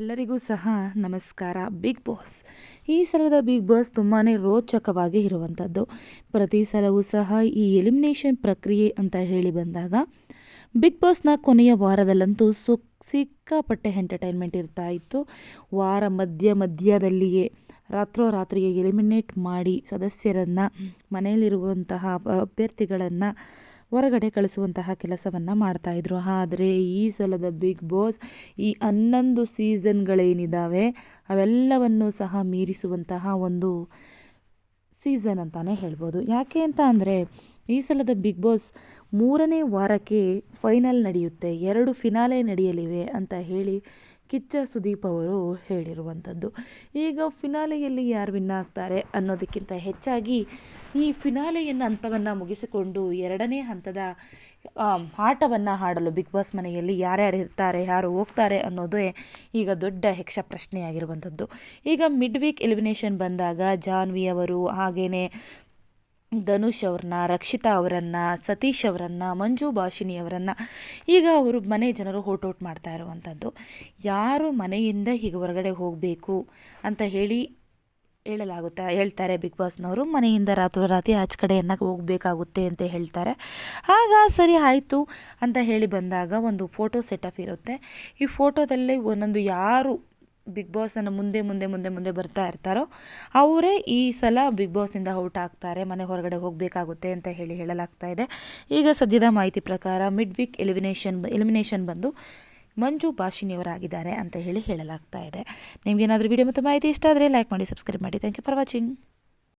ಎಲ್ಲರಿಗೂ ಸಹ ನಮಸ್ಕಾರ. ಬಿಗ್ ಬಾಸ್ ಈ ಸಲದ ಬಿಗ್ ಬಾಸ್ ತುಂಬಾ ರೋಚಕವಾಗಿ ಇರುವಂಥದ್ದು. ಪ್ರತಿ ಸಲವೂ ಸಹ ಈ ಎಲಿಮಿನೇಷನ್ ಪ್ರಕ್ರಿಯೆ ಅಂತ ಹೇಳಿ ಬಂದಾಗ ಬಿಗ್ ಬಾಸ್ನ ಕೊನೆಯ ವಾರದಲ್ಲಂತೂ ಸಿಕ್ಕಾಪಟ್ಟೆ ಎಂಟರ್ಟೈನ್ಮೆಂಟ್ ಇರ್ತಾ ಇತ್ತು. ವಾರ ಮಧ್ಯದಲ್ಲಿಯೇ ರಾತ್ರೋರಾತ್ರಿಗೆ ಎಲಿಮಿನೇಟ್ ಮಾಡಿ ಸದಸ್ಯರನ್ನು, ಮನೆಯಲ್ಲಿರುವಂತಹ ಅಭ್ಯರ್ಥಿಗಳನ್ನು ಹೊರಗಡೆ ಕಳಿಸುವಂತಹ ಕೆಲಸವನ್ನು ಮಾಡ್ತಾಯಿದ್ರು. ಆದರೆ ಈ ಸಲದ ಬಿಗ್ ಬಾಸ್ ಈ 11 ಸೀಸನ್ಗಳೇನಿದ್ದಾವೆ ಅವೆಲ್ಲವನ್ನು ಸಹ ಮೀರಿಸುವಂತಹ ಒಂದು ಸೀಸನ್ ಅಂತಲೇ ಹೇಳ್ಬೋದು. ಯಾಕೆ ಅಂತ ಅಂದರೆ ಈ ಸಲದ ಬಿಗ್ ಬಾಸ್ 3ನೇ ವಾರಕ್ಕೆ ಫೈನಲ್ ನಡೆಯುತ್ತೆ, 2 ಫಿನಾಲೆ ನಡೆಯಲಿವೆ ಅಂತ ಹೇಳಿ ಕಿಚ್ಚ ಸುದೀಪ್ ಅವರು ಹೇಳಿರುವಂಥದ್ದು. ಈಗ ಫಿನಾಲೆಯಲ್ಲಿ ಯಾರು ವಿನ್ ಆಗ್ತಾರೆ ಅನ್ನೋದಕ್ಕಿಂತ ಹೆಚ್ಚಾಗಿ ಈ ಫಿನಾಲೆಯನ್ನು ಹಂತವನ್ನು ಮುಗಿಸಿಕೊಂಡು 2ನೇ ಹಂತದ ಆಟವನ್ನು ಆಡಲು ಬಿಗ್ ಬಾಸ್ ಮನೆಯಲ್ಲಿ ಯಾರ್ಯಾರು ಇರ್ತಾರೆ, ಯಾರು ಹೋಗ್ತಾರೆ ಅನ್ನೋದೇ ಈಗ ದೊಡ್ಡ ಯಕ್ಷ ಪ್ರಶ್ನೆಯಾಗಿರುವಂಥದ್ದು. ಈಗ ಮಿಡ್ ವೀಕ್ ಎಲಿಮಿನೇಷನ್ ಬಂದಾಗ ಜಾನ್ವಿ ಅವರು, ಹಾಗೆಯೇ ಧನುಷ್ ಅವ್ರನ್ನ, ರಕ್ಷಿತಾ ಅವರನ್ನು, ಸತೀಶ್ ಅವರನ್ನು, ಮಂಜು ಭಾಷಿಣಿ ಅವರನ್ನು ಈಗ ಅವರು ಮನೆ ಜನರು ಔಟ್ ಮಾಡ್ತಾ ಇರುವಂಥದ್ದು. ಯಾರು ಮನೆಯಿಂದ ಈಗ ಹೊರಗಡೆ ಹೋಗಬೇಕು ಅಂತ ಹೇಳ್ತಾರೆ ಬಿಗ್ ಬಾಸ್ನವರು. ಮನೆಯಿಂದ ರಾತ್ರೋರಾತ್ರಿ ಆಚೆ ಕಡೆಯನ್ನು ಹೋಗಬೇಕಾಗುತ್ತೆ ಅಂತ ಹೇಳ್ತಾರೆ. ಆಗ ಸರಿ ಆಯಿತು ಅಂತ ಹೇಳಿ ಬಂದಾಗ ಒಂದು ಫೋಟೋ ಸೆಟಪ್ ಇರುತ್ತೆ. ಈ ಫೋಟೋದಲ್ಲಿ ಒಂದೊಂದು ಯಾರು ಬಿಗ್ ಬಾಸನ್ನು ಮುಂದೆ ಬರ್ತಾ ಇರ್ತಾರೋ ಅವರೇ ಈ ಸಲ ಬಿಗ್ ಬಾಸ್ನಿಂದ ಔಟ್ ಆಗ್ತಾರೆ, ಮನೆ ಹೊರಗಡೆ ಹೋಗಬೇಕಾಗುತ್ತೆ ಅಂತ ಹೇಳಲಾಗ್ತಾ ಇದೆ. ಈಗ ಸದ್ಯದ ಮಾಹಿತಿ ಪ್ರಕಾರ ಮಿಡ್ ವೀಕ್ ಎಲಿಮಿನೇಷನ್ ಬಂದು ಮಂಜು ಭಾಷಿಣಿಯವರಾಗಿದ್ದಾರೆ ಅಂತ ಹೇಳಲಾಗ್ತಾ ಇದೆ. ನಿಮಗೇನಾದರೂ ವಿಡಿಯೋ ಮತ್ತು ಮಾಹಿತಿ ಇಷ್ಟ ಆದರೆ ಲೈಕ್ ಮಾಡಿ, ಸಬ್ಸ್ಕ್ರೈಬ್ ಮಾಡಿ. Thank you for watching.